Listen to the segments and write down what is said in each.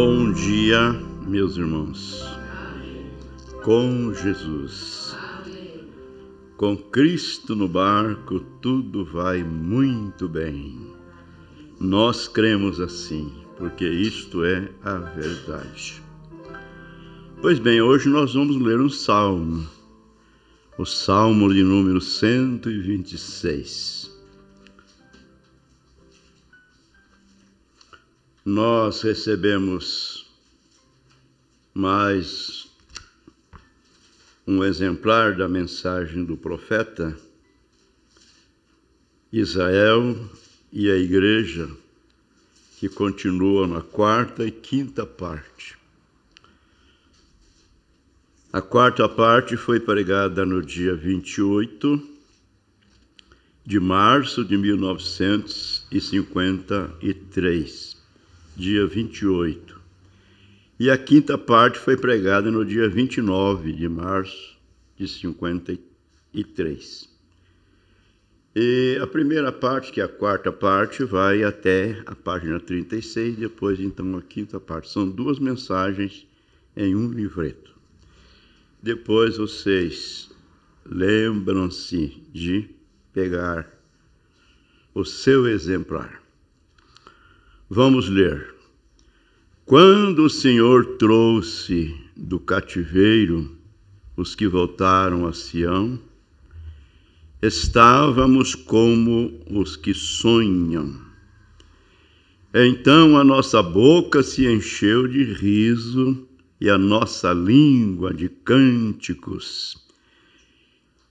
Bom dia, meus irmãos. Com Jesus, com Cristo no barco, tudo vai muito bem. Nós cremos assim, porque isto é a verdade. Pois bem, hoje nós vamos ler um salmo, o Salmo de número 126. Nós recebemos mais um exemplar da mensagem do profeta. Israel e a igreja, que continua na quarta e quinta parte. A quarta parte foi pregada no dia 28 de março de 1953, dia 28. E a quinta parte foi pregada no dia 29 de março de 53. E a primeira parte, que é a quarta parte, vai até a página 36, depois então a quinta parte. São duas mensagens em um livreto. Depois vocês lembram-se de pegar o seu exemplar. Vamos ler. Quando o Senhor trouxe do cativeiro os que voltaram a Sião, estávamos como os que sonham. Então a nossa boca se encheu de riso e a nossa língua de cânticos.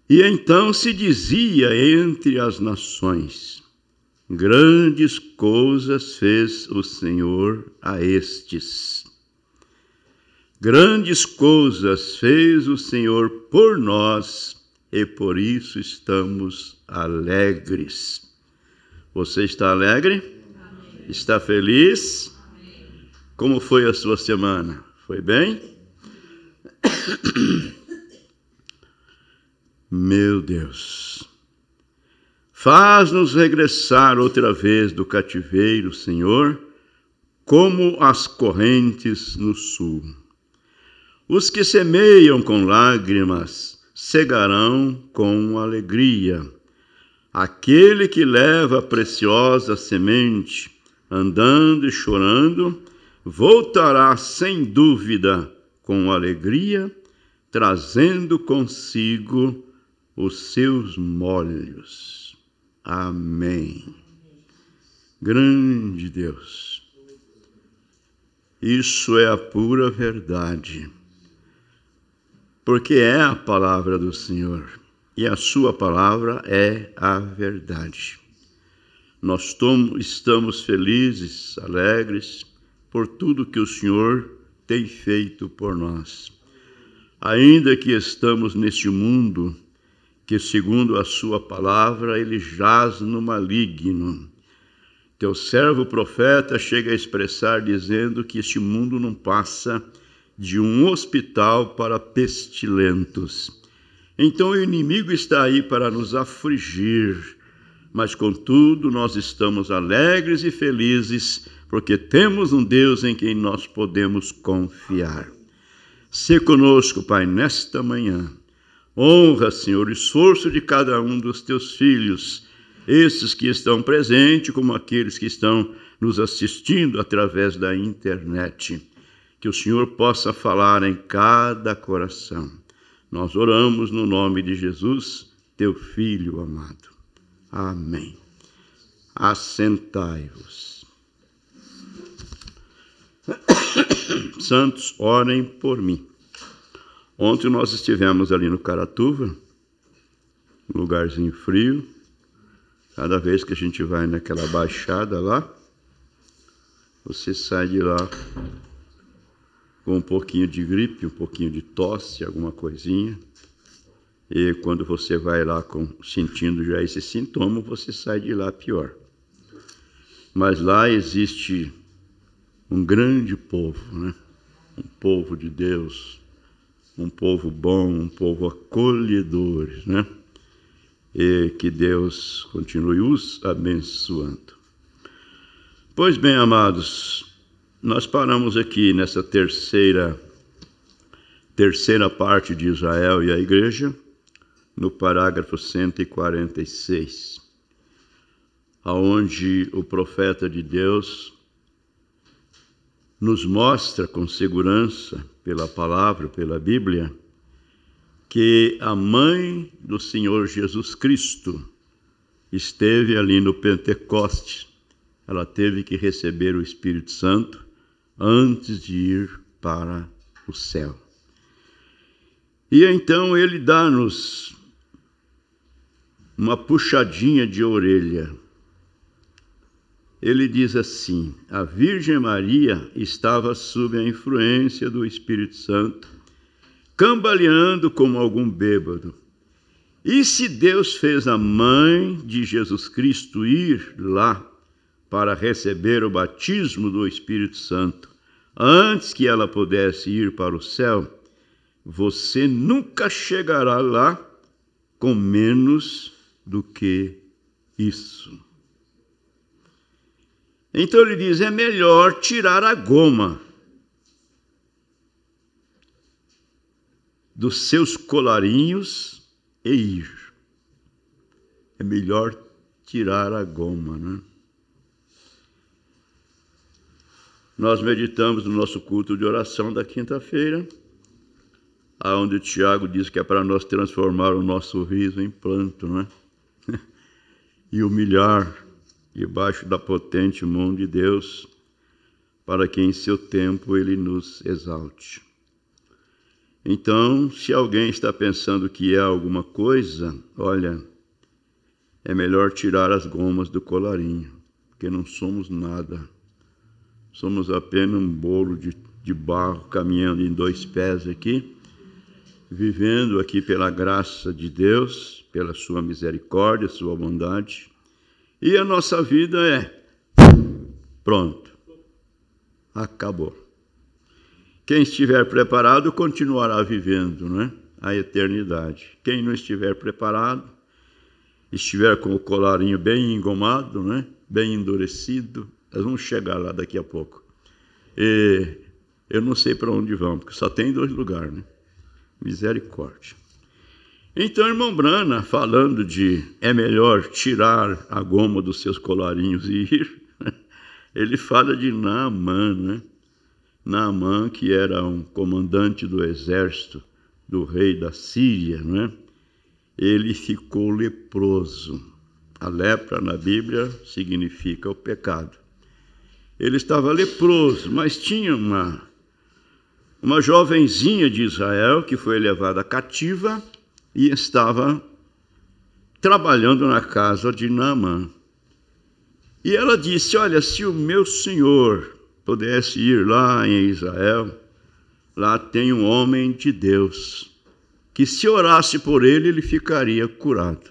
E então se dizia entre as nações: grandes coisas fez o Senhor a estes. Grandes coisas fez o Senhor por nós, e por isso estamos alegres. Você está alegre? Amém. Está feliz? Amém. Como foi a sua semana? Foi bem? Meu Deus! Faz-nos regressar outra vez do cativeiro, Senhor, como as correntes no sul. Os que semeiam com lágrimas cegarão com alegria. Aquele que leva a preciosa semente, andando e chorando, voltará sem dúvida com alegria, trazendo consigo os seus molhos. Amém. Grande Deus. Isso é a pura verdade. Porque é a palavra do Senhor. E a sua palavra é a verdade. Nós estamos felizes, alegres, por tudo que o Senhor tem feito por nós. Ainda que estamos neste mundo, que segundo a sua palavra, ele jaz no maligno. Teu servo profeta chega a expressar dizendo que este mundo não passa de um hospital para pestilentos. Então o inimigo está aí para nos afligir, mas contudo nós estamos alegres e felizes, porque temos um Deus em quem nós podemos confiar. Se conosco, Pai, nesta manhã. Honra, Senhor, o esforço de cada um dos teus filhos, esses que estão presentes, como aqueles que estão nos assistindo através da internet. Que o Senhor possa falar em cada coração. Nós oramos no nome de Jesus, teu Filho amado. Amém. Assentai-vos. Santos, orem por mim. Ontem nós estivemos ali no Caratuva, um lugarzinho frio. Cada vez que a gente vai naquela baixada lá, você sai de lá com um pouquinho de gripe, um pouquinho de tosse, alguma coisinha. E quando você vai lá sentindo já esse sintoma, você sai de lá pior. Mas lá existe um grande povo, né? Um povo de Deus, um povo bom, um povo acolhedor, né? E que Deus continue os abençoando. Pois bem, amados, Nós paramos aqui nessa terceira parte de Israel e a igreja, no parágrafo 146, aonde o profeta de Deus nos mostra com segurança, pela palavra, pela Bíblia, que a mãe do Senhor Jesus Cristo esteve ali no Pentecostes. Ela teve que receber o Espírito Santo antes de ir para o céu. E então ele dá-nos uma puxadinha de orelha. Ele diz assim: a Virgem Maria estava sob a influência do Espírito Santo, cambaleando como algum bêbado. E se Deus fez a mãe de Jesus Cristo ir lá para receber o batismo do Espírito Santo, antes que ela pudesse ir para o céu, você nunca chegará lá com menos do que isso. Então ele diz, é melhor tirar a goma dos seus colarinhos e ir. É melhor tirar a goma, né? Nós meditamos no nosso culto de oração da quinta-feira, onde o Tiago diz que é para nós transformar o nosso riso em pranto, né? E humilhar debaixo da potente mão de Deus, para que em seu tempo ele nos exalte. Então, se alguém está pensando que é alguma coisa, olha, é melhor tirar as gomas do colarinho, porque não somos nada. Somos apenas um bolo de barro caminhando em dois pés aqui, vivendo aqui pela graça de Deus, pela sua misericórdia, sua bondade. E a nossa vida é pronto, acabou. Quem estiver preparado continuará vivendo, né? A eternidade. Quem não estiver preparado, estiver com o colarinho bem engomado, né? Bem endurecido, nós vamos chegar lá daqui a pouco. E eu não sei para onde vamos, porque só tem 2 lugares, né? Misericórdia. Então, irmão Brana, falando de é melhor tirar a goma dos seus colarinhos e ir, ele fala de Naamã, né? Naamã, que era um comandante do exército do rei da Síria, né? Ele ficou leproso. A lepra na Bíblia significa o pecado. Ele estava leproso, mas tinha uma jovenzinha de Israel que foi levada cativa e estava trabalhando na casa de Naamã. E ela disse, olha, se o meu senhor pudesse ir lá em Israel, lá tem um homem de Deus, que se orasse por ele, ele ficaria curado.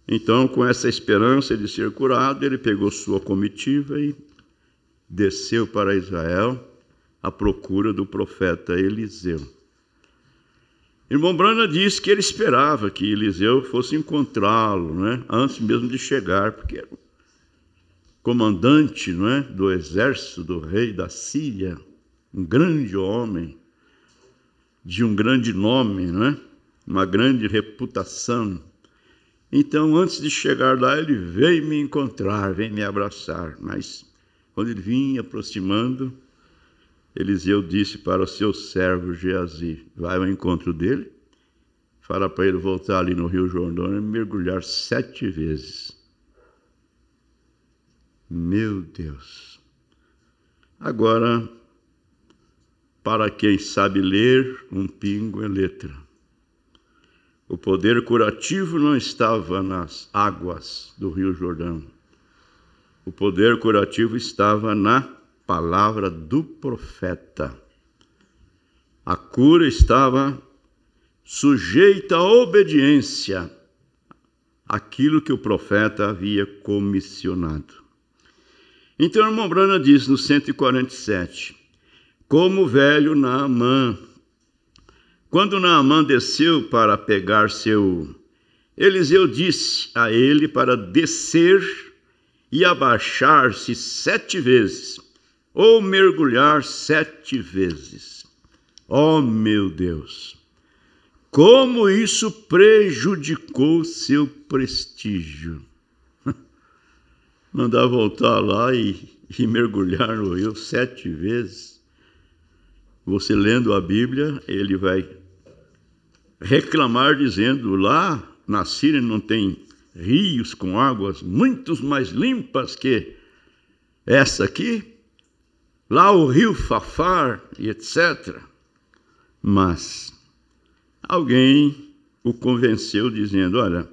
Então, com essa esperança de ser curado, ele pegou sua comitiva e desceu para Israel à procura do profeta Eliseu. Irmão Brana disse que ele esperava que Eliseu fosse encontrá-lo, né? Antes mesmo de chegar, porque era o comandante, não é? Do exército do rei da Síria, um grande homem, de um grande nome, não é? Uma grande reputação. Então, antes de chegar lá, ele veio me encontrar, veio me abraçar. Mas, quando ele vinha aproximando, Eliseu disse para o seu servo Geazi, vai ao encontro dele, fala para ele voltar ali no Rio Jordão e mergulhar 7 vezes. Meu Deus! Agora, para quem sabe ler, um pingo é letra. O poder curativo não estava nas águas do Rio Jordão. O poder curativo estava na palavra do profeta. A cura estava sujeita à obediência àquilo que o profeta havia comissionado. Então, o irmão Brana diz no 147, como o velho Naamã, quando Naamã desceu para pegar Eliseu disse a ele para descer e abaixar-se 7 vezes, ou mergulhar 7 vezes. Oh, meu Deus! Como isso prejudicou seu prestígio. Mandar voltar lá e mergulhar no rio 7 vezes. Você lendo a Bíblia, ele vai reclamar dizendo, lá na Síria não tem rios com águas muito mais limpas que essa aqui? Lá o rio Fafar e etc. Mas alguém o convenceu dizendo, olha,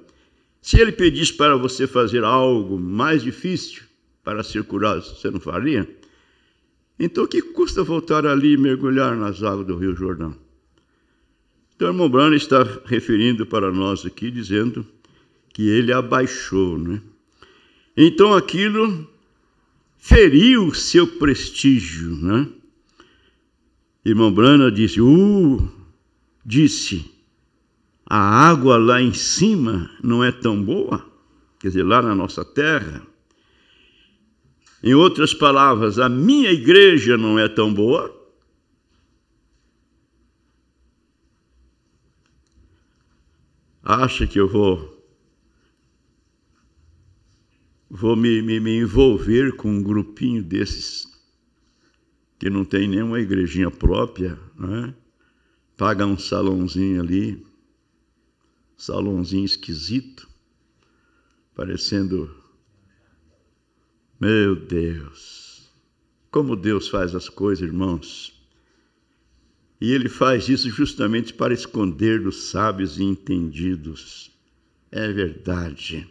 se ele pedisse para você fazer algo mais difícil para ser curado, você não faria? Então o que custa voltar ali e mergulhar nas águas do Rio Jordão? Então o irmão Branham está referindo para nós aqui, dizendo que ele abaixou, né? Então aquilo feriu seu prestígio, né? Irmão Branham disse, a água lá em cima não é tão boa, quer dizer, lá na nossa terra. Em outras palavras, a minha igreja não é tão boa. Acha que eu vou me envolver com um grupinho desses que não tem nenhuma igrejinha própria, né? Paga um salãozinho ali, salãozinho esquisito, parecendo, meu Deus, como Deus faz as coisas, irmãos. E ele faz isso justamente para esconder dos sábios e entendidos. É verdade.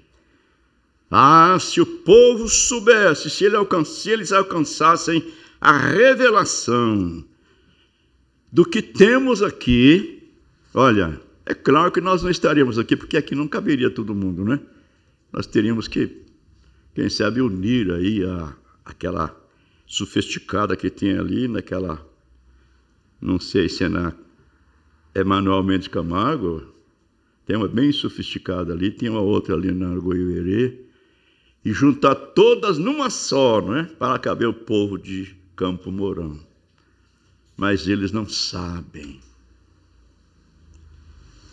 Se o povo soubesse, se eles alcançassem a revelação do que temos aqui, olha, é claro que nós não estaríamos aqui, porque aqui não caberia todo mundo, né? Nós teríamos que, quem sabe, unir aí aquela sofisticada que tem ali, naquela, não sei se é na Emanuel Mendes Camargo, tem uma bem sofisticada ali, tem uma outra ali na Goiuerê, e juntar todas numa só, não é? Para caber o povo de Campo Mourão. Mas eles não sabem.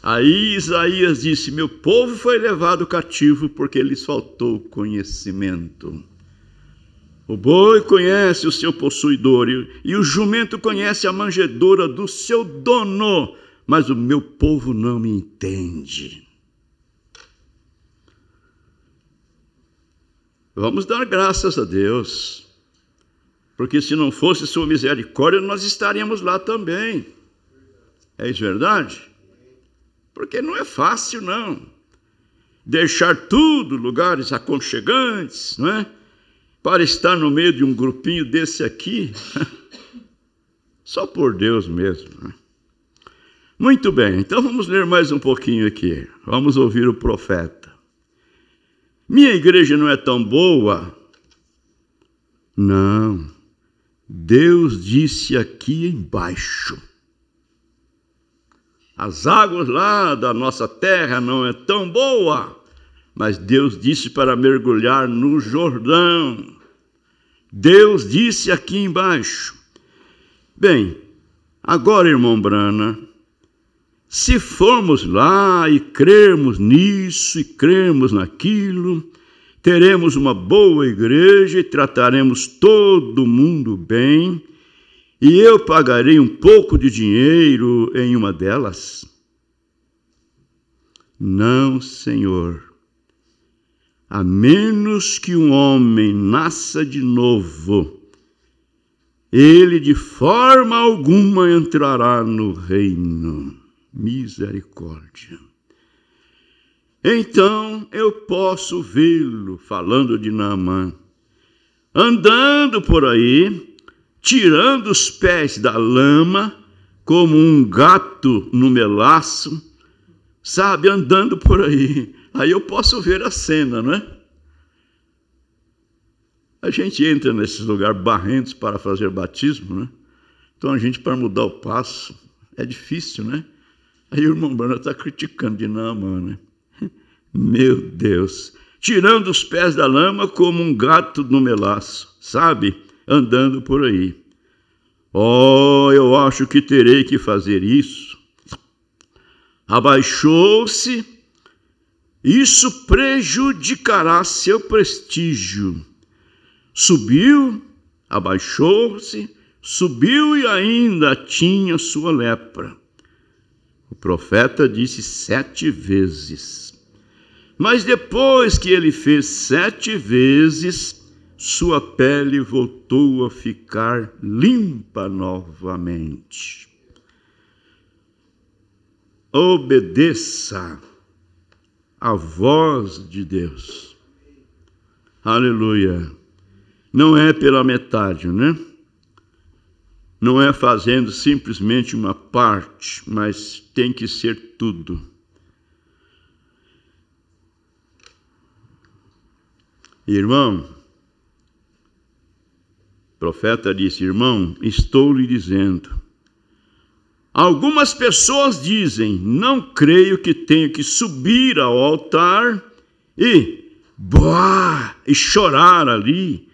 Aí Isaías disse, meu povo foi levado cativo porque lhes faltou conhecimento. O boi conhece o seu possuidor e o jumento conhece a manjedoura do seu dono, mas o meu povo não me entende. Vamos dar graças a Deus, porque se não fosse sua misericórdia, nós estaríamos lá também. É isso verdade? Porque não é fácil, não. Deixar tudo, lugares aconchegantes, não é? Para estar no meio de um grupinho desse aqui, só por Deus mesmo, né? Muito bem, então vamos ler mais um pouquinho aqui. Vamos ouvir o profeta. Minha igreja não é tão boa? Não. Deus disse aqui embaixo. As águas lá da nossa terra não é tão boa, mas Deus disse para mergulhar no Jordão. Deus disse aqui embaixo. Bem, agora, irmão Brana, se formos lá e crermos nisso e crermos naquilo, teremos uma boa igreja e trataremos todo mundo bem, e eu pagarei um pouco de dinheiro em uma delas? Não, Senhor. A menos que um homem nasça de novo, ele de forma alguma entrará no reino. Misericórdia. Então eu posso vê-lo, falando de Naamã, andando por aí, tirando os pés da lama, como um gato no melaço, sabe, andando por aí. Aí eu posso ver a cena, não é? A gente entra nesses lugares barrentos para fazer batismo, né? Então a gente, para mudar o passo, é difícil, né? Aí o irmão Bruno está criticando de Naamã, né? Meu Deus! Tirando os pés da lama como um gato no melaço, sabe? andando por aí. Oh, eu acho que terei que fazer isso. Abaixou-se. Isso prejudicará seu prestígio. Subiu, abaixou-se, subiu e ainda tinha sua lepra. O profeta disse 7 vezes. Mas depois que ele fez 7 vezes, sua pele voltou a ficar limpa novamente. Obedeça a voz de Deus. Aleluia. Não é pela metade, né? Não é fazendo simplesmente uma parte, mas tem que ser tudo. Irmão, o profeta disse, irmão, estou lhe dizendo. Algumas pessoas dizem, não creio que tenho que subir ao altar e chorar ali,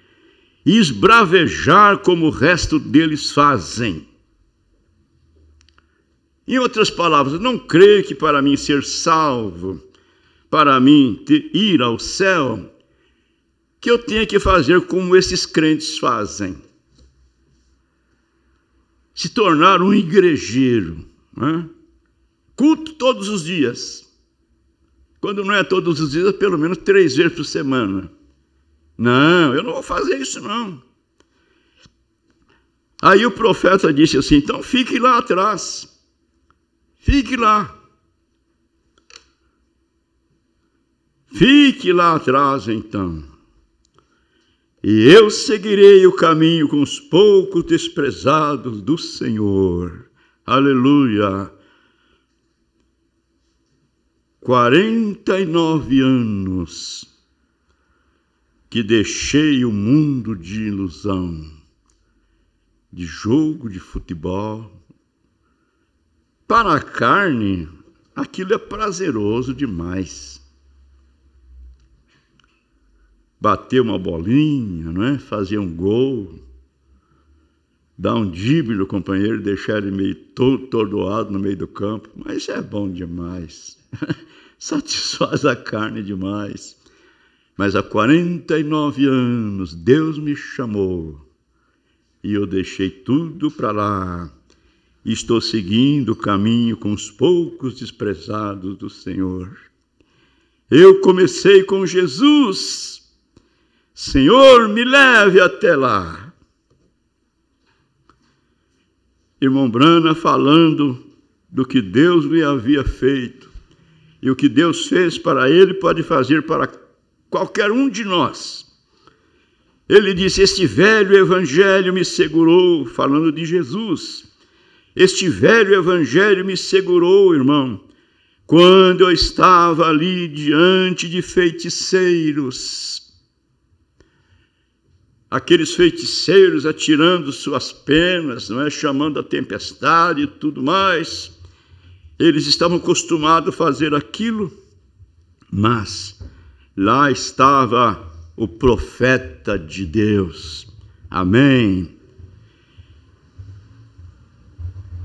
e esbravejar como o resto deles fazem. Em outras palavras, não creio que para mim ser salvo, para mim ir ao céu, que eu tenha que fazer como esses crentes fazem. Se tornar um igrejeiro, né? Culto todos os dias. Quando não é todos os dias, pelo menos 3 vezes por semana. Não, eu não vou fazer isso não. Aí o profeta disse assim, então fique lá atrás. Fique lá. Fique lá atrás então. E eu seguirei o caminho com os poucos desprezados do Senhor. Aleluia. 49 anos que deixei o mundo de ilusão, de jogo de futebol. Para a carne, aquilo é prazeroso demais. Bater uma bolinha, não é? Fazer um gol, dar um drible no companheiro, deixar ele meio todo tordoado no meio do campo, mas isso é bom demais. Satisfaz a carne demais. Mas há 49 anos Deus me chamou e eu deixei tudo para lá. E estou seguindo o caminho com os poucos desprezados do Senhor. Eu comecei com Jesus. Senhor, me leve até lá. Irmão Brana falando do que Deus lhe havia feito. E o que Deus fez para ele pode fazer para qualquer um de nós. Ele disse, este velho evangelho me segurou, falando de Jesus. Este velho evangelho me segurou, irmão, quando eu estava ali diante de feiticeiros. Aqueles feiticeiros atirando suas penas, não é? Chamando a tempestade e tudo mais. Eles estavam acostumados a fazer aquilo, mas lá estava o profeta de Deus. Amém.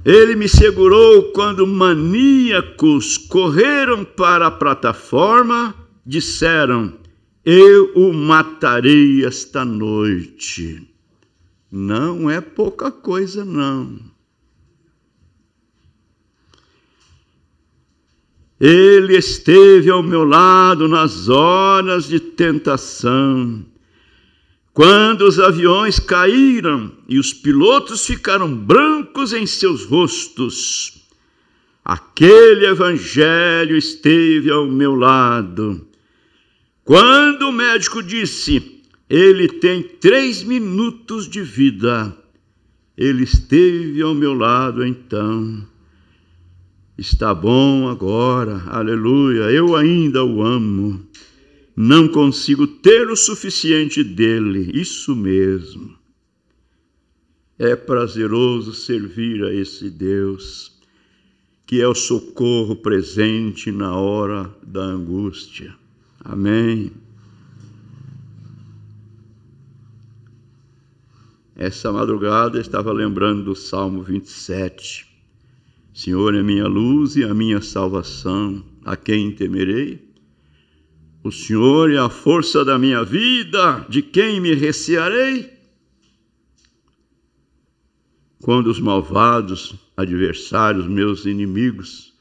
Ele me segurou quando maníacos correram para a plataforma, disseram, eu o matarei esta noite. Não é pouca coisa, não. Ele esteve ao meu lado nas horas de tentação, quando os aviões caíram e os pilotos ficaram brancos em seus rostos. Aquele evangelho esteve ao meu lado. Quando o médico disse, ele tem 3 minutos de vida, ele esteve ao meu lado então. Está bom agora, aleluia, eu ainda o amo. Não consigo ter o suficiente dele, isso mesmo. É prazeroso servir a esse Deus, que é o socorro presente na hora da angústia. Amém. Essa madrugada eu estava lembrando do Salmo 27. Senhor é minha luz e a minha salvação, a quem temerei? O Senhor é a força da minha vida, de quem me recearei? Quando os malvados adversários, meus inimigos,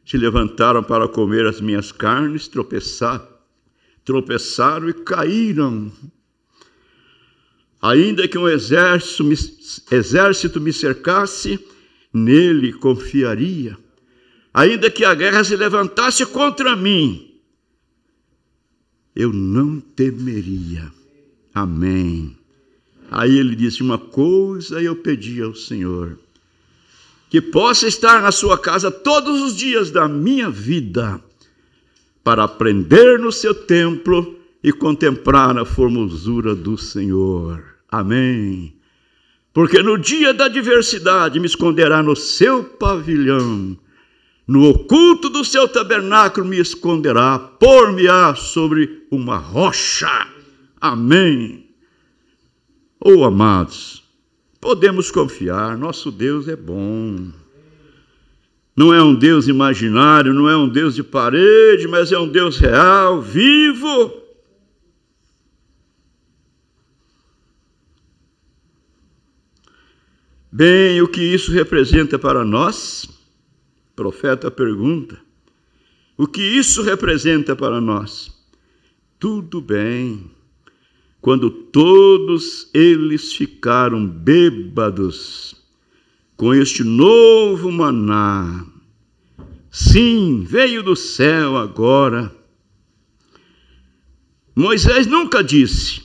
se levantaram para comer as minhas carnes, tropeçaram e caíram. Ainda que um exército me cercasse, nele confiaria. Ainda que a guerra se levantasse contra mim, eu não temeria. Amém. Aí ele disse uma coisa e eu pedi ao Senhor, que possa estar na sua casa todos os dias da minha vida, para aprender no seu templo e contemplar a formosura do Senhor. Amém. Porque no dia da adversidade me esconderá no seu pavilhão, no oculto do seu tabernáculo me esconderá, pôr-me-á sobre uma rocha. Amém. Oh, amados, podemos confiar, nosso Deus é bom. Não é um Deus imaginário, não é um Deus de parede, mas é um Deus real, vivo. Bem, o que isso representa para nós? O profeta pergunta. O que isso representa para nós? Tudo bem. Quando todos eles ficaram bêbados com este novo maná. Sim, veio do céu agora. Moisés nunca disse: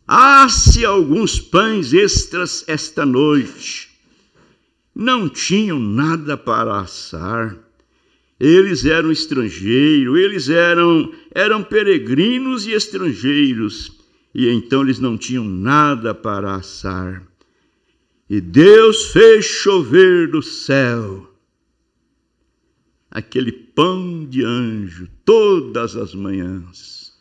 "Asse alguns pães extras esta noite." Não tinham nada para assar. Eles eram estrangeiros, eles eram peregrinos e estrangeiros. E então eles não tinham nada para assar. E Deus fez chover do céu aquele pão de anjo todas as manhãs.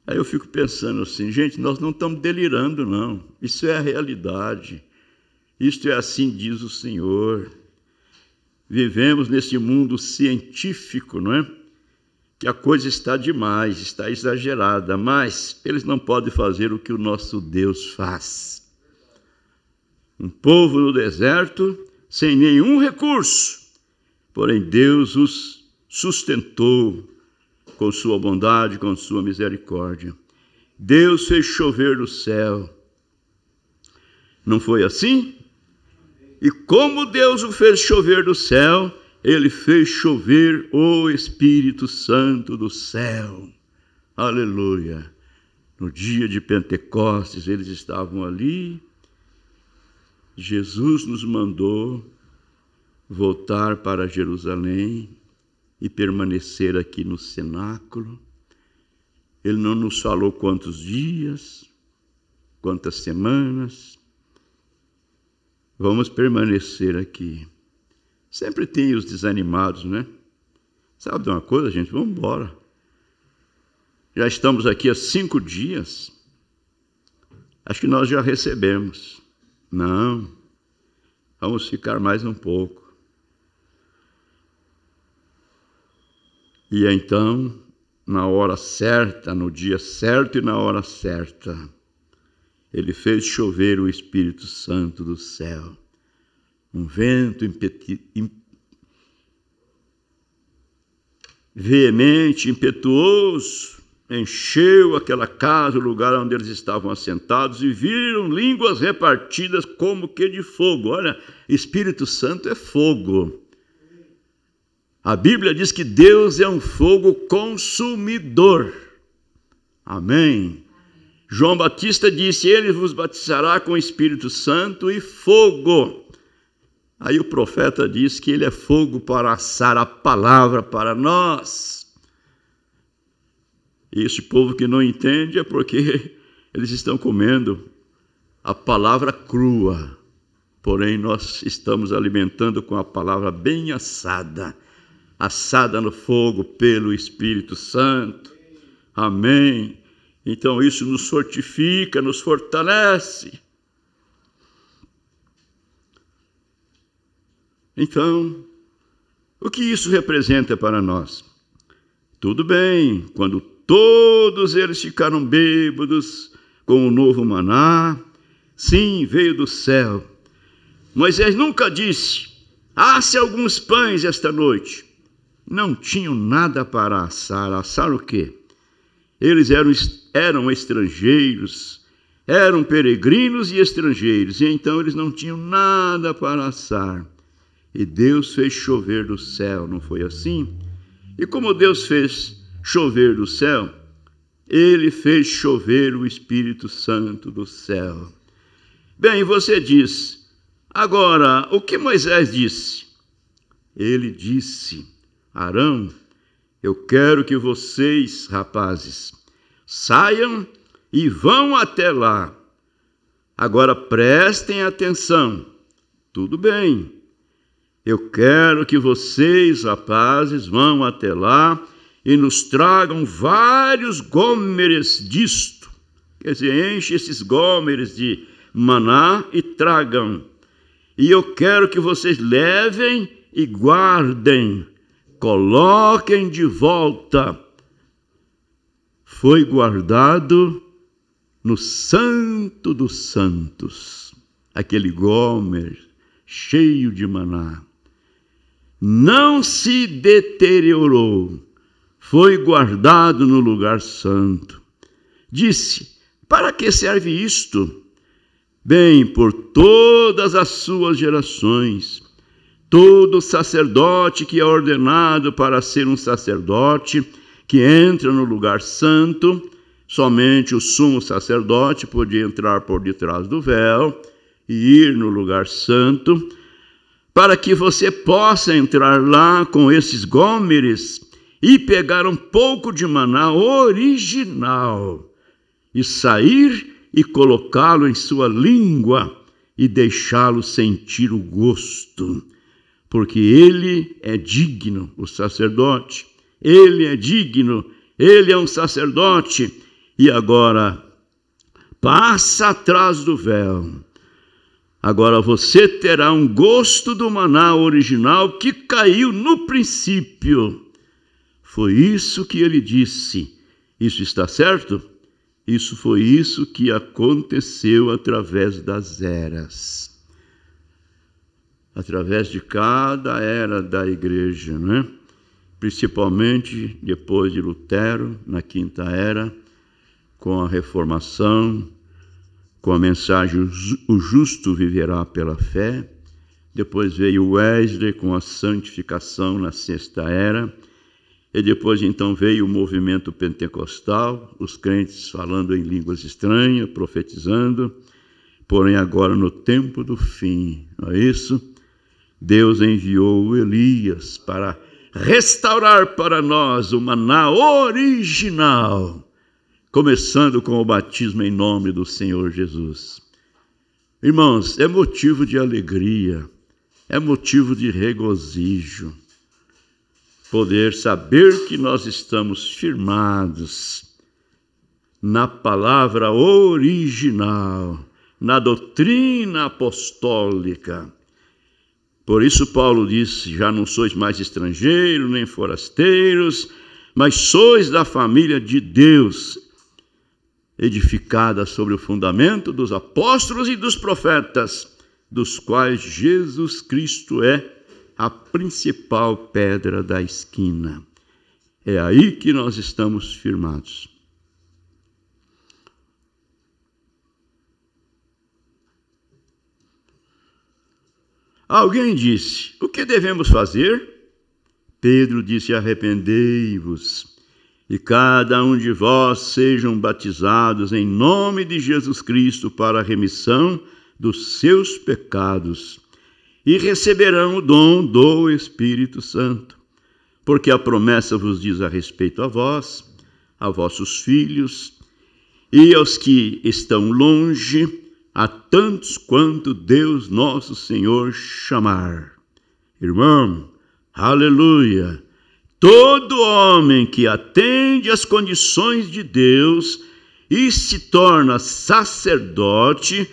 Aí eu fico pensando assim, gente, nós não estamos delirando, não. Isso é a realidade. Isto é assim, diz o Senhor. Vivemos nesse mundo científico, não é? Que a coisa está demais, está exagerada, mas eles não podem fazer o que o nosso Deus faz. Um povo no deserto, sem nenhum recurso, porém Deus os sustentou com sua bondade, com sua misericórdia. Deus fez chover do céu. Não foi assim? E como Deus o fez chover do céu, Ele fez chover o Espírito Santo do céu. Aleluia. No dia de Pentecostes, eles estavam ali. Jesus nos mandou voltar para Jerusalém e permanecer aqui no cenáculo. Ele não nos falou quantos dias, quantas semanas. Vamos permanecer aqui. Sempre tem os desanimados, né? Sabe de uma coisa, gente? Vamos embora. Já estamos aqui há 5 dias. Acho que nós já recebemos. Não. Vamos ficar mais um pouco. E então, na hora certa, no dia certo e na hora certa, Ele fez chover o Espírito Santo do céu. Um vento veemente, impetuoso, encheu aquela casa, o lugar onde eles estavam assentados, e viram línguas repartidas como que de fogo. Olha, Espírito Santo é fogo. A Bíblia diz que Deus é um fogo consumidor. Amém. João Batista disse: Ele vos batizará com o Espírito Santo e fogo. Aí o profeta diz que ele é fogo para assar a palavra para nós. E esse povo que não entende é porque eles estão comendo a palavra crua. Porém, nós estamos alimentando com a palavra bem assada, assada no fogo pelo Espírito Santo. Amém. Então isso nos fortifica, nos fortalece. Então, o que isso representa para nós? Tudo bem, quando todos eles ficaram bêbados com o novo maná, sim, veio do céu. Moisés nunca disse: asse alguns pães esta noite. Não tinham nada para assar. Assar o quê? Eles eram estrangeiros, eram peregrinos e estrangeiros, e então eles não tinham nada para assar. E Deus fez chover do céu, não foi assim? E como Deus fez chover do céu, Ele fez chover o Espírito Santo do céu. Bem, você diz, agora, o que Moisés disse? Ele disse: Arão, eu quero que vocês, rapazes, saiam e vão até lá. Agora prestem atenção. Tudo bem. Eu quero que vocês, rapazes, vão até lá e nos tragam vários gômeres disto. Quer dizer, enche esses gômeres de maná e tragam. E eu quero que vocês levem e guardem, coloquem de volta. Foi guardado no Santo dos Santos, aquele gômer cheio de maná. Não se deteriorou, foi guardado no lugar santo. Disse: para que serve isto? Bem, por todas as suas gerações, todo sacerdote que é ordenado para ser um sacerdote, que entra no lugar santo, somente o sumo sacerdote podia entrar por detrás do véu e ir no lugar santo, para que você possa entrar lá com esses gômeres e pegar um pouco de maná original e sair e colocá-lo em sua língua e deixá-lo sentir o gosto, porque ele é digno, o sacerdote, ele é digno, ele é um sacerdote, e agora passa atrás do véu. Agora você terá um gosto do maná original que caiu no princípio. Foi isso que ele disse. Isso está certo? Isso foi isso que aconteceu através das eras. Através de cada era da igreja, né? Principalmente depois de Lutero, na quinta era, com a reformação, com a mensagem o justo viverá pela fé. Depois veio Wesley com a santificação na sexta era. E depois então veio o movimento pentecostal, os crentes falando em línguas estranhas, profetizando. Porém agora no tempo do fim, não é isso? Deus enviou Elias para restaurar para nós o maná original, começando com o batismo em nome do Senhor Jesus. Irmãos, é motivo de alegria, é motivo de regozijo, poder saber que nós estamos firmados na palavra original, na doutrina apostólica. Por isso Paulo disse: já não sois mais estrangeiros nem forasteiros, mas sois da família de Deus, edificada sobre o fundamento dos apóstolos e dos profetas, dos quais Jesus Cristo é a principal pedra da esquina. É aí que nós estamos firmados. Alguém disse: o que devemos fazer? Pedro disse: arrependei-vos, e cada um de vós sejam batizados em nome de Jesus Cristo para a remissão dos seus pecados, e receberão o dom do Espírito Santo, porque a promessa vos diz a respeito a vós, a vossos filhos, e aos que estão longe, a tantos quanto Deus nosso Senhor chamar. Irmão, aleluia! Todo homem que atende às condições de Deus e se torna sacerdote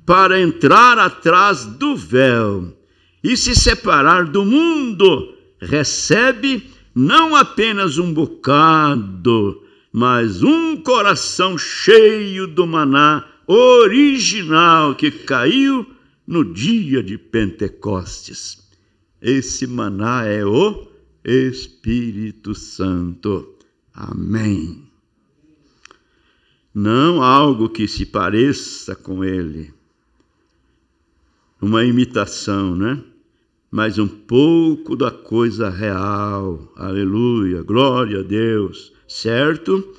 para entrar atrás do véu e se separar do mundo, recebe não apenas um bocado, mas um coração cheio do maná original que caiu no dia de Pentecostes. Esse maná é o Espírito Santo. Amém. Não algo que se pareça com ele, uma imitação, né? Mas um pouco da coisa real. Aleluia, glória a Deus, certo?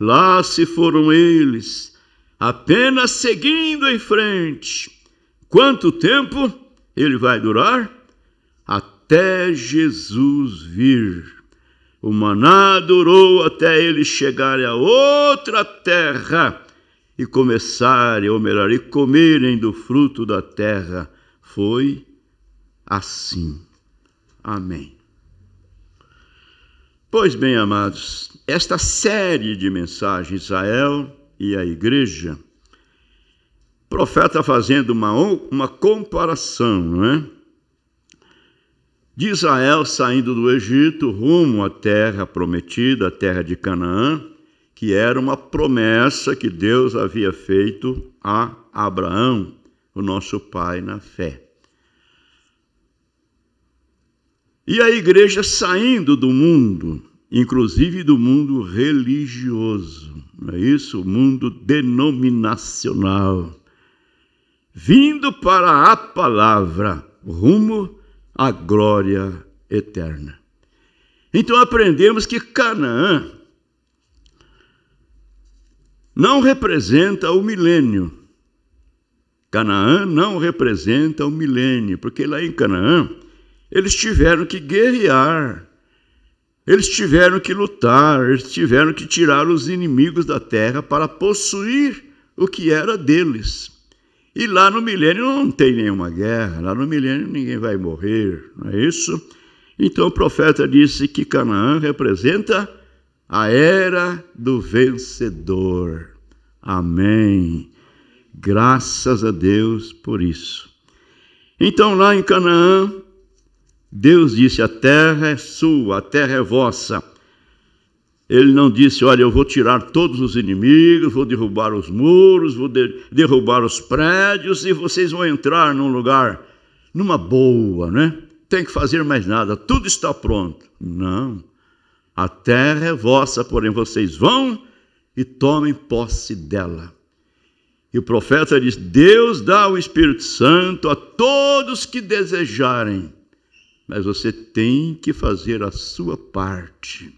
Lá se foram eles, apenas seguindo em frente. Quanto tempo ele vai durar? Até Jesus vir. O maná durou até eles chegarem a outra terra e começarem, ou melhor, e comerem do fruto da terra. Foi assim. Amém. Pois bem, amados, esta série de mensagens, Israel e a igreja, o profeta fazendo uma comparação, não é? De Israel saindo do Egito rumo à terra prometida, a terra de Canaã, que era uma promessa que Deus havia feito a Abraão, o nosso pai na fé. E a igreja saindo do mundo, inclusive do mundo religioso, não é isso? O mundo denominacional, vindo para a palavra, rumo à glória eterna. Então aprendemos que Canaã não representa o milênio. Canaã não representa o milênio, porque lá em Canaã eles tiveram que guerrear, eles tiveram que lutar, eles tiveram que tirar os inimigos da terra para possuir o que era deles. E lá no milênio não tem nenhuma guerra, lá no milênio ninguém vai morrer, não é isso? Então o profeta disse que Canaã representa a era do vencedor. Amém. Graças a Deus por isso. Então lá em Canaã, Deus disse, a terra é sua, a terra é vossa. Ele não disse, olha, eu vou tirar todos os inimigos, vou derrubar os muros, vou derrubar os prédios e vocês vão entrar num lugar, numa boa, né? Tem que fazer mais nada, tudo está pronto. Não, a terra é vossa, porém vocês vão e tomem posse dela. E o profeta diz, Deus dá o Espírito Santo a todos que desejarem, mas você tem que fazer a sua parte.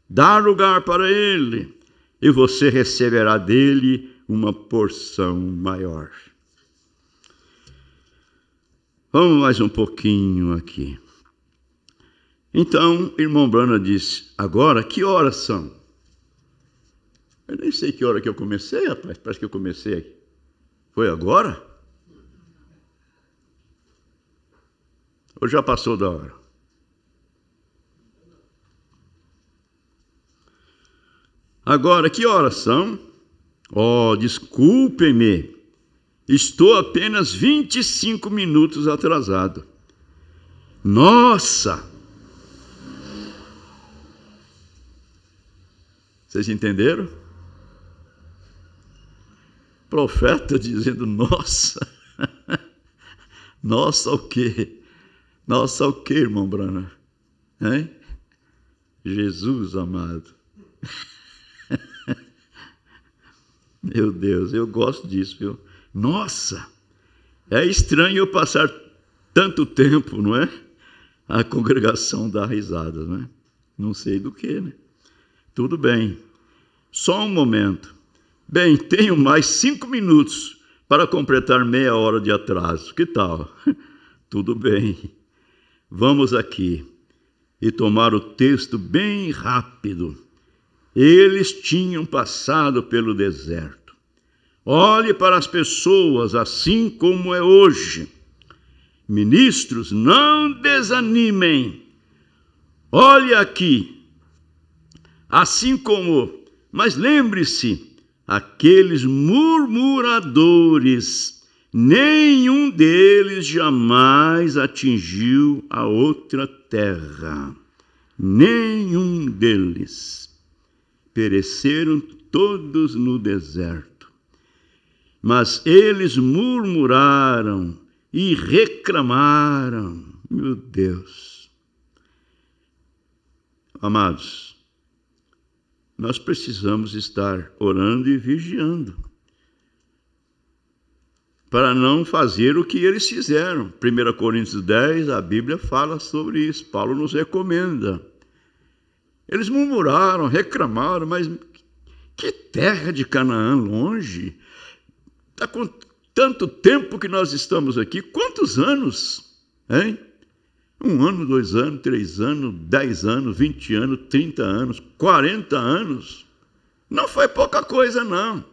Dar lugar para ele, e você receberá dele uma porção maior. Vamos mais um pouquinho aqui. Então, irmão Brana disse, agora, que horas são? Eu nem sei que hora que eu comecei, rapaz, parece que eu comecei aqui. Foi agora? Ou já passou da hora? Agora, que horas são? Oh, desculpem-me, estou apenas 25 minutos atrasado. Nossa! Vocês entenderam? Profeta dizendo, nossa! Nossa o quê? Nossa o quê, irmão Brana? Hein? Jesus amado. Meu Deus, eu gosto disso, viu? Nossa, é estranho eu passar tanto tempo, não é? A congregação dá risada, não é? Não sei do que, né? Tudo bem, só um momento. Bem, tenho mais 5 minutos para completar meia hora de atraso. Que tal? Tudo bem. Vamos aqui e tomar o texto bem rápido. Eles tinham passado pelo deserto. Olhe para as pessoas assim como é hoje. Ministros, não desanimem. Olhe aqui, assim como, mas lembre-se, aqueles murmuradores, nenhum deles jamais atingiu a outra terra. Nenhum deles. Pereceram todos no deserto. Mas eles murmuraram e reclamaram. Meu Deus. Amados, nós precisamos estar orando e vigiando para não fazer o que eles fizeram. 1 Coríntios 10, a Bíblia fala sobre isso. Paulo nos recomenda. Eles murmuraram, reclamaram, mas que terra de Canaã longe? Está com tanto tempo que nós estamos aqui. Quantos anos? Hein? 1 ano, 2 anos, 3 anos, 10 anos, 20 anos, 30 anos, 40 anos. Não foi pouca coisa, não.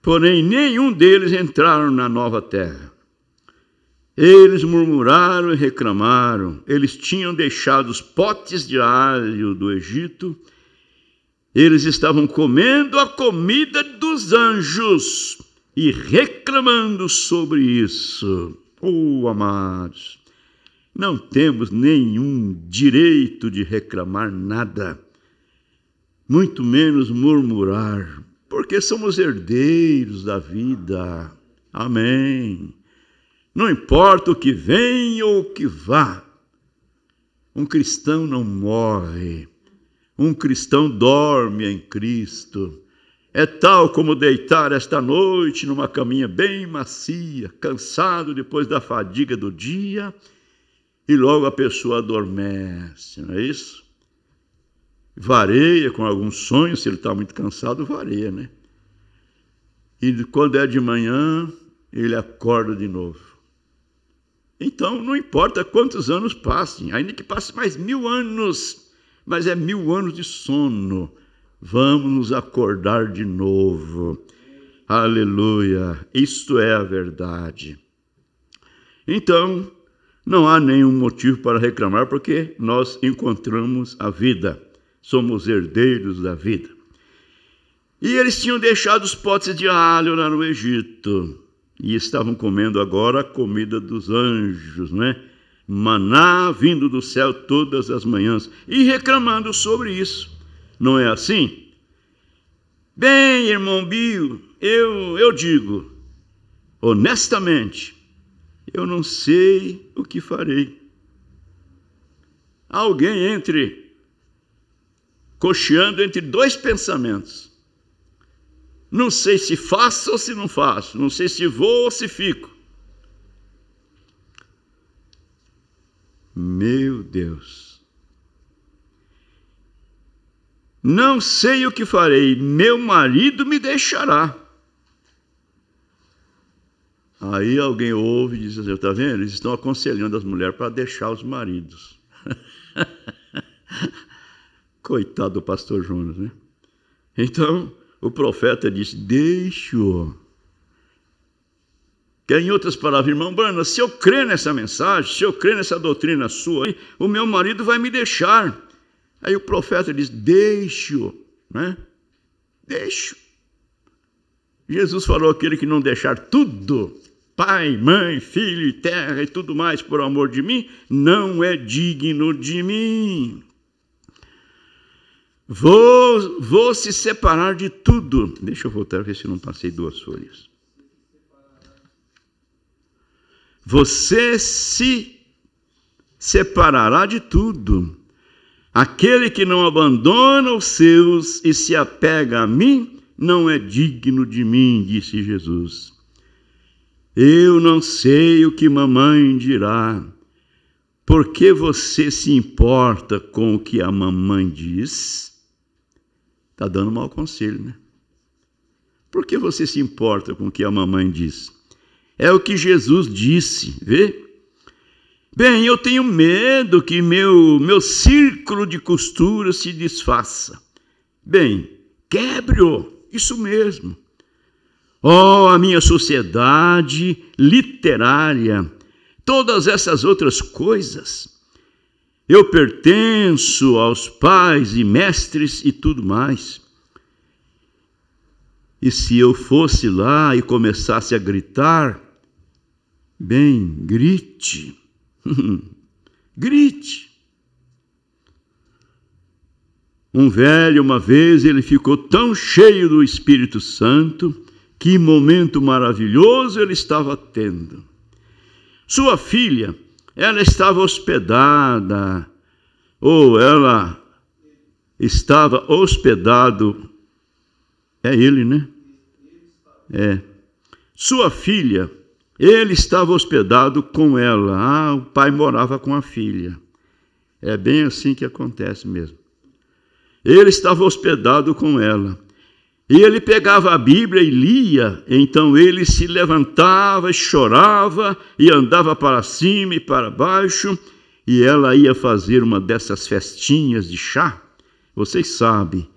Porém, nenhum deles entraram na nova terra. Eles murmuraram e reclamaram. Eles tinham deixado os potes de alho do Egito. Eles estavam comendo a comida dos anjos e reclamando sobre isso. Oh, amados, não temos nenhum direito de reclamar nada, muito menos murmurar, porque somos herdeiros da vida. Amém. Não importa o que vem ou o que vá, um cristão não morre, um cristão dorme em Cristo. É tal como deitar esta noite numa caminha bem macia, cansado depois da fadiga do dia, e logo a pessoa adormece, não é isso? Vareia com alguns sonhos, se ele está muito cansado, vareia, né? E quando é de manhã, ele acorda de novo. Então, não importa quantos anos passem, ainda que passe mais 1000 anos, mas é 1000 anos de sono. Vamos nos acordar de novo. Aleluia. Isto é a verdade. Então, não há nenhum motivo para reclamar, porque nós encontramos a vida. Somos herdeiros da vida. E eles tinham deixado os potes de alho lá no Egito. E estavam comendo agora a comida dos anjos, né? Maná vindo do céu todas as manhãs. E reclamando sobre isso. Não é assim? Bem, irmão Bio, eu digo, honestamente, eu não sei o que farei. Alguém cocheando entre dois pensamentos. Não sei se faço ou se não faço. Não sei se vou ou se fico. Meu Deus. Não sei o que farei, meu marido me deixará. Aí alguém ouve e diz assim, está vendo? Eles estão aconselhando as mulheres para deixar os maridos. Coitado do pastor Jonas, né? Então, o profeta disse, deixe-o. Que em outras palavras, irmão Brana, se eu crer nessa mensagem, se eu crer nessa doutrina sua, o meu marido vai me deixar. Aí o profeta diz, deixe-o, né? Deixe-o. Jesus falou, aquele que não deixar tudo, pai, mãe, filho e terra e tudo mais por amor de mim, não é digno de mim. Vou se separar de tudo. Deixa eu voltar, ver se eu não passei 2 folhas. Você se separará de tudo. Aquele que não abandona os seus e se apega a mim, não é digno de mim, disse Jesus. Eu não sei o que mamãe dirá. Por que você se importa com o que a mamãe diz? Está dando mau conselho, né? Por que você se importa com o que a mamãe diz? É o que Jesus disse, vê? Bem, eu tenho medo que meu círculo de costura se desfaça. Bem, quebre-o, isso mesmo. Oh, a minha sociedade literária, todas essas outras coisas. Eu pertenço aos pais e mestres e tudo mais. E se eu fosse lá e começasse a gritar, bem, grite, grite. Um velho, uma vez, ele ficou tão cheio do Espírito Santo, que momento maravilhoso ele estava tendo. Sua filha, ela estava hospedada, ou ela estava hospedado, é ele, né? Sua filha, ele estava hospedado com ela. O pai morava com a filha. É bem assim que acontece mesmo. Ele estava hospedado com ela. E ele pegava a Bíblia e lia. Então ele se levantava e chorava e andava para cima e para baixo. E ela ia fazer uma dessas festinhas de chá. Vocês sabem.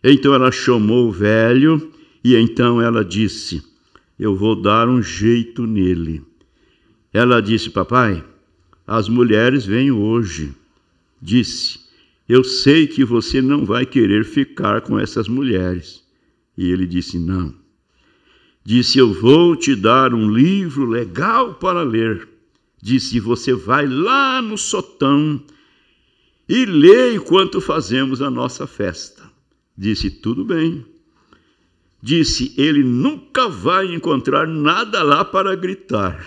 Então ela chamou o velho e então ela disse: eu vou dar um jeito nele. Ela disse: papai, as mulheres vêm hoje. Disse: eu sei que você não vai querer ficar com essas mulheres. E ele disse: não. Disse: eu vou te dar um livro legal para ler. Disse: você vai lá no sótão e lê enquanto fazemos a nossa festa. Disse: tudo bem. Disse: ele nunca vai encontrar nada lá para gritar.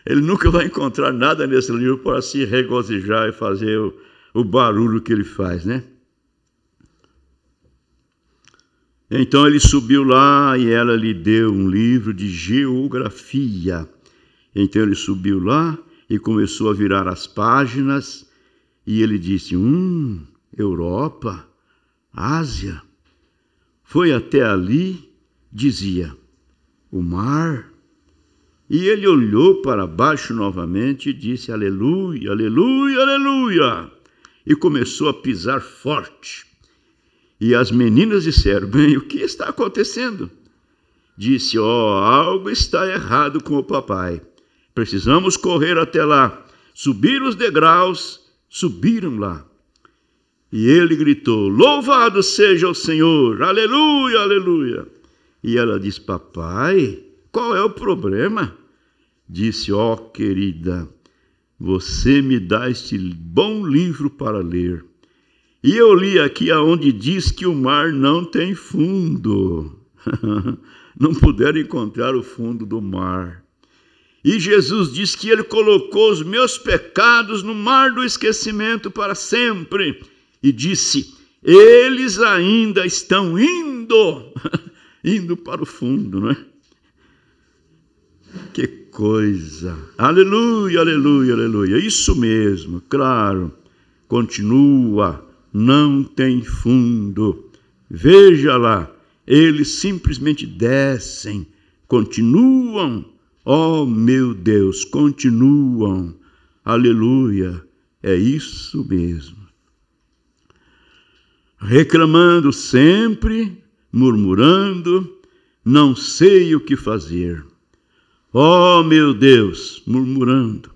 Ele nunca vai encontrar nada nesse livro para se regozijar e fazer o barulho que ele faz, né? Então ele subiu lá e ela lhe deu um livro de geografia. Então ele subiu lá e começou a virar as páginas e ele disse: Europa, Ásia. Foi até ali, dizia, o mar. E ele olhou para baixo novamente e disse: aleluia, aleluia, aleluia. E começou a pisar forte. E as meninas disseram: bem, o que está acontecendo? Disse: algo está errado com o papai. Precisamos correr até lá. Subiram os degraus, subiram lá. E ele gritou: louvado seja o Senhor, aleluia, aleluia. E ela disse: papai, qual é o problema? Disse: querida, você me dá este bom livro para ler. E eu li aqui aonde diz que o mar não tem fundo. Não puderam encontrar o fundo do mar. E Jesus diz que ele colocou os meus pecados no mar do esquecimento para sempre. E disse: eles ainda estão indo para o fundo, não é? Que coisa! Aleluia, aleluia, aleluia. Isso mesmo, claro. Continua, não tem fundo. Veja lá, eles simplesmente descem, continuam. Meu Deus, continuam. Aleluia, é isso mesmo. Reclamando sempre, murmurando, não sei o que fazer. Meu Deus, murmurando.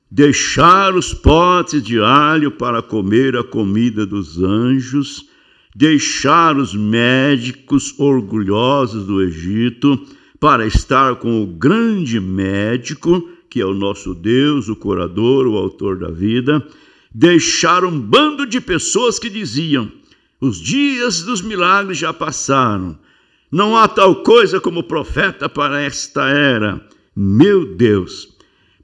Deixar os potes de alho para comer a comida dos anjos, deixar os médicos orgulhosos do Egito para estar com o grande médico, que é o nosso Deus, o curador, o autor da vida, deixar um bando de pessoas que diziam: os dias dos milagres já passaram, não há tal coisa como profeta para esta era. Meu Deus,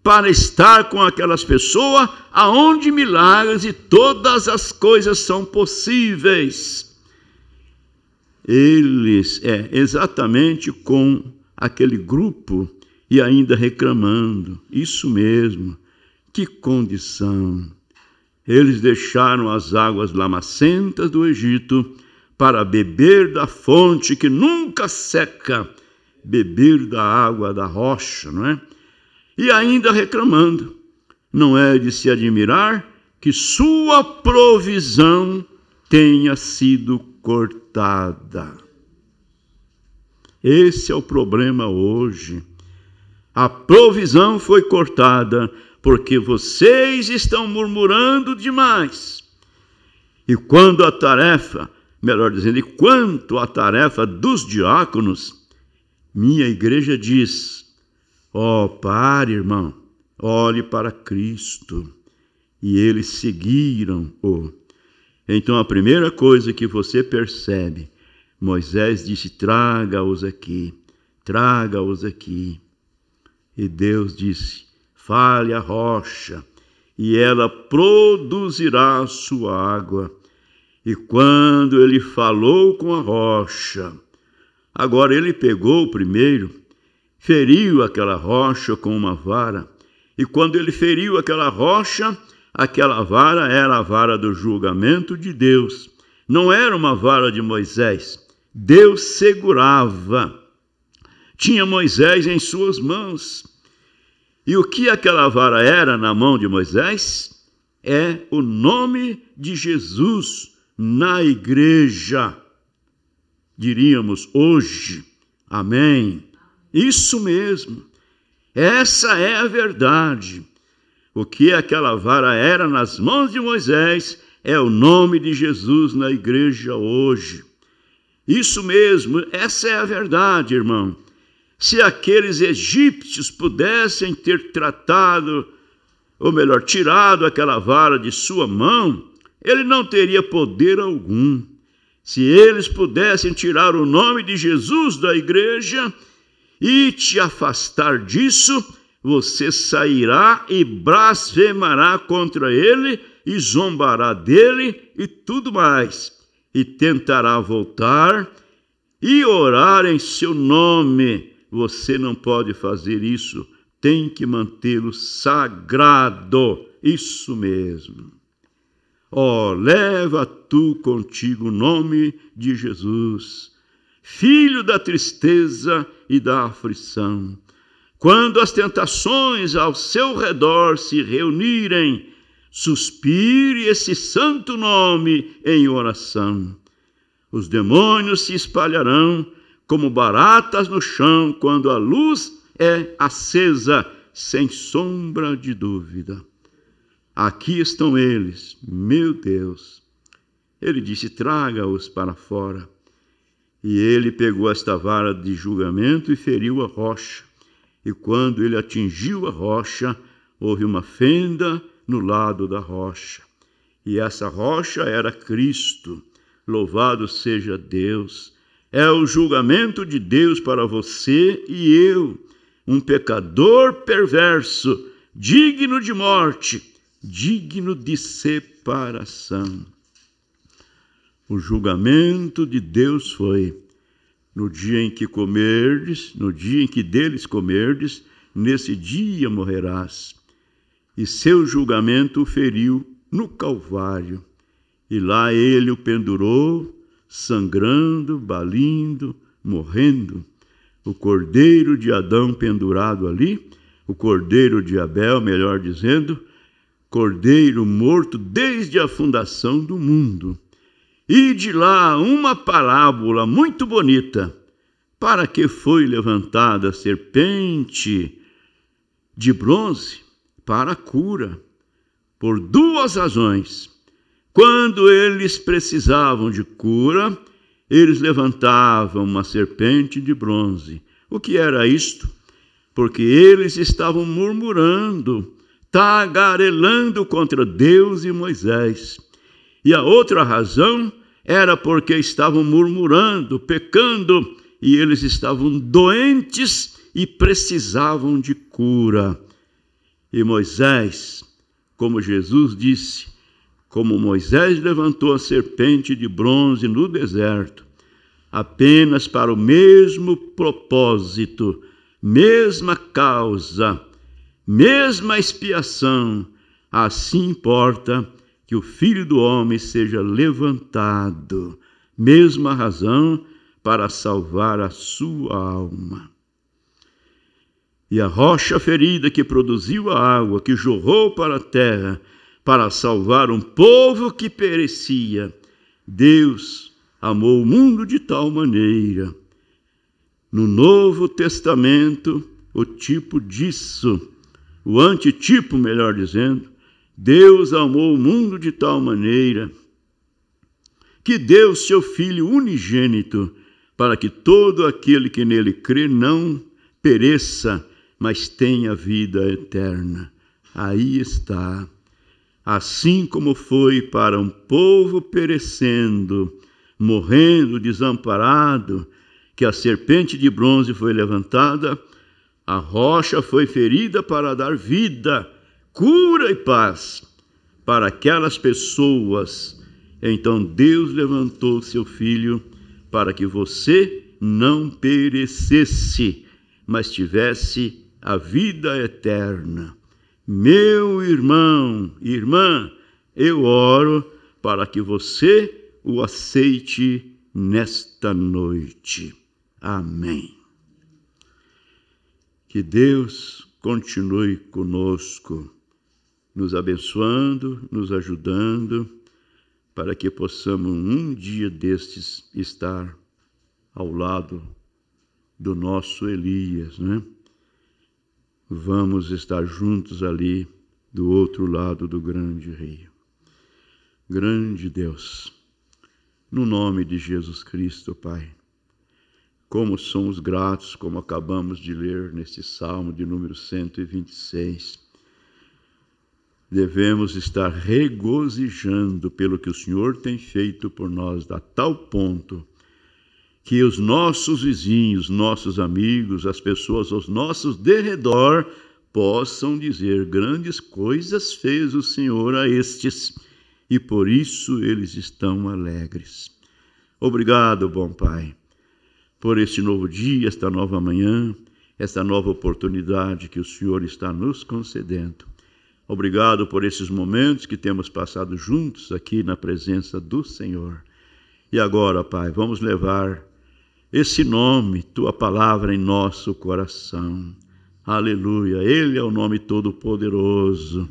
para estar com aquelas pessoas aonde milagres e todas as coisas são possíveis. Eles, exatamente com aquele grupo e ainda reclamando. Isso mesmo, que condição. Eles deixaram as águas lamacentas do Egito para beber da fonte que nunca seca, beber da água da rocha, não é? E ainda reclamando. Não é de se admirar que sua provisão tenha sido cortada. Esse é o problema hoje. A provisão foi cortada porque vocês estão murmurando demais. E quando a tarefa, melhor dizendo, e quanto à tarefa dos diáconos, minha igreja diz: pare, irmão, olhe para Cristo. E eles seguiram-o. Então a primeira coisa que você percebe, Moisés disse: traga-os aqui, traga-os aqui. E Deus disse: fale a rocha, e ela produzirá sua água. E quando ele falou com a rocha, agora ele pegou primeiro, feriu aquela rocha com uma vara, e quando ele feriu aquela rocha, aquela vara era a vara do julgamento de Deus. Não era uma vara de Moisés. Deus segurava. Tinha Moisés em suas mãos. E o que aquela vara era na mão de Moisés? É o nome de Jesus na igreja. Diríamos hoje. Amém. Isso mesmo. Essa é a verdade. O que aquela vara era nas mãos de Moisés é o nome de Jesus na igreja hoje. Isso mesmo, essa é a verdade, irmão. Se aqueles egípcios pudessem ter tratado, ou melhor, tirado aquela vara de sua mão, ele não teria poder algum. Se eles pudessem tirar o nome de Jesus da igreja e te afastar disso, você sairá e blasfemará contra ele e zombará dele e tudo mais. E tentará voltar e orar em seu nome. Você não pode fazer isso. Tem que mantê-lo sagrado. Isso mesmo. Leva tu contigo o nome de Jesus, filho da tristeza e da aflição. Quando as tentações ao seu redor se reunirem, suspire esse santo nome em oração. Os demônios se espalharão como baratas no chão quando a luz é acesa, sem sombra de dúvida. Aqui estão eles, meu Deus. Ele disse: traga-os para fora. E ele pegou esta vara de julgamento e feriu a rocha. E quando ele atingiu a rocha, houve uma fenda no lado da rocha. E essa rocha era Cristo. Louvado seja Deus. É o julgamento de Deus para você e eu, um pecador perverso, digno de morte, digno de separação. O julgamento de Deus foi: no dia em que comerdes, no dia em que deles comerdes, nesse dia morrerás. E seu julgamento o feriu no Calvário. E lá ele o pendurou, sangrando, balindo, morrendo. O cordeiro de Adão pendurado ali, o cordeiro de Abel, melhor dizendo, cordeiro morto desde a fundação do mundo. E de lá uma parábola muito bonita. Para que foi levantada a serpente de bronze? Para a cura. Por duas razões. Quando eles precisavam de cura, eles levantavam uma serpente de bronze. O que era isto? Porque eles estavam murmurando, tagarelando contra Deus e Moisés. E a outra razão era porque estavam murmurando, pecando, e eles estavam doentes e precisavam de cura. E Moisés, como Jesus disse, como Moisés levantou a serpente de bronze no deserto, apenas para o mesmo propósito, mesma causa, mesma expiação, assim importa que o Filho do Homem seja levantado, mesma razão para salvar a sua alma. E a rocha ferida que produziu a água, que jorrou para a terra, para salvar um povo que perecia. Deus amou o mundo de tal maneira. No Novo Testamento, o tipo disso, o antitipo, melhor dizendo. Deus amou o mundo de tal maneira que deu seu Filho unigênito, para que todo aquele que nele crê não pereça, mas tenha vida eterna. Aí está. Assim como foi para um povo perecendo, morrendo, desamparado, que a serpente de bronze foi levantada, a rocha foi ferida para dar vida, cura e paz para aquelas pessoas. Então Deus levantou seu Filho para que você não perecesse, mas tivesse a vida eterna. Meu irmão, irmã, eu oro para que você o aceite nesta noite. Amém. Que Deus continue conosco, nos abençoando, nos ajudando, para que possamos um dia destes estar ao lado do nosso Elias, né? Vamos estar juntos ali do outro lado do grande rio. Grande Deus, no nome de Jesus Cristo, Pai, como somos gratos, como acabamos de ler nesse Salmo de número 126. Devemos estar regozijando pelo que o Senhor tem feito por nós, a tal ponto que os nossos vizinhos, nossos amigos, as pessoas aos nossos derredor possam dizer: grandes coisas fez o Senhor a estes, e por isso eles estão alegres. Obrigado, bom Pai, por este novo dia, esta nova manhã, esta nova oportunidade que o Senhor está nos concedendo. Obrigado por esses momentos que temos passado juntos aqui na presença do Senhor. E agora, Pai, vamos levar esse nome, Tua palavra, em nosso coração. Aleluia, Ele é o nome todo-poderoso.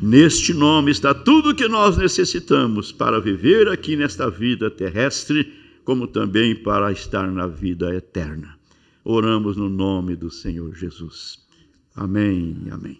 Neste nome está tudo o que nós necessitamos para viver aqui nesta vida terrestre, como também para estar na vida eterna. Oramos no nome do Senhor Jesus. Amém, amém.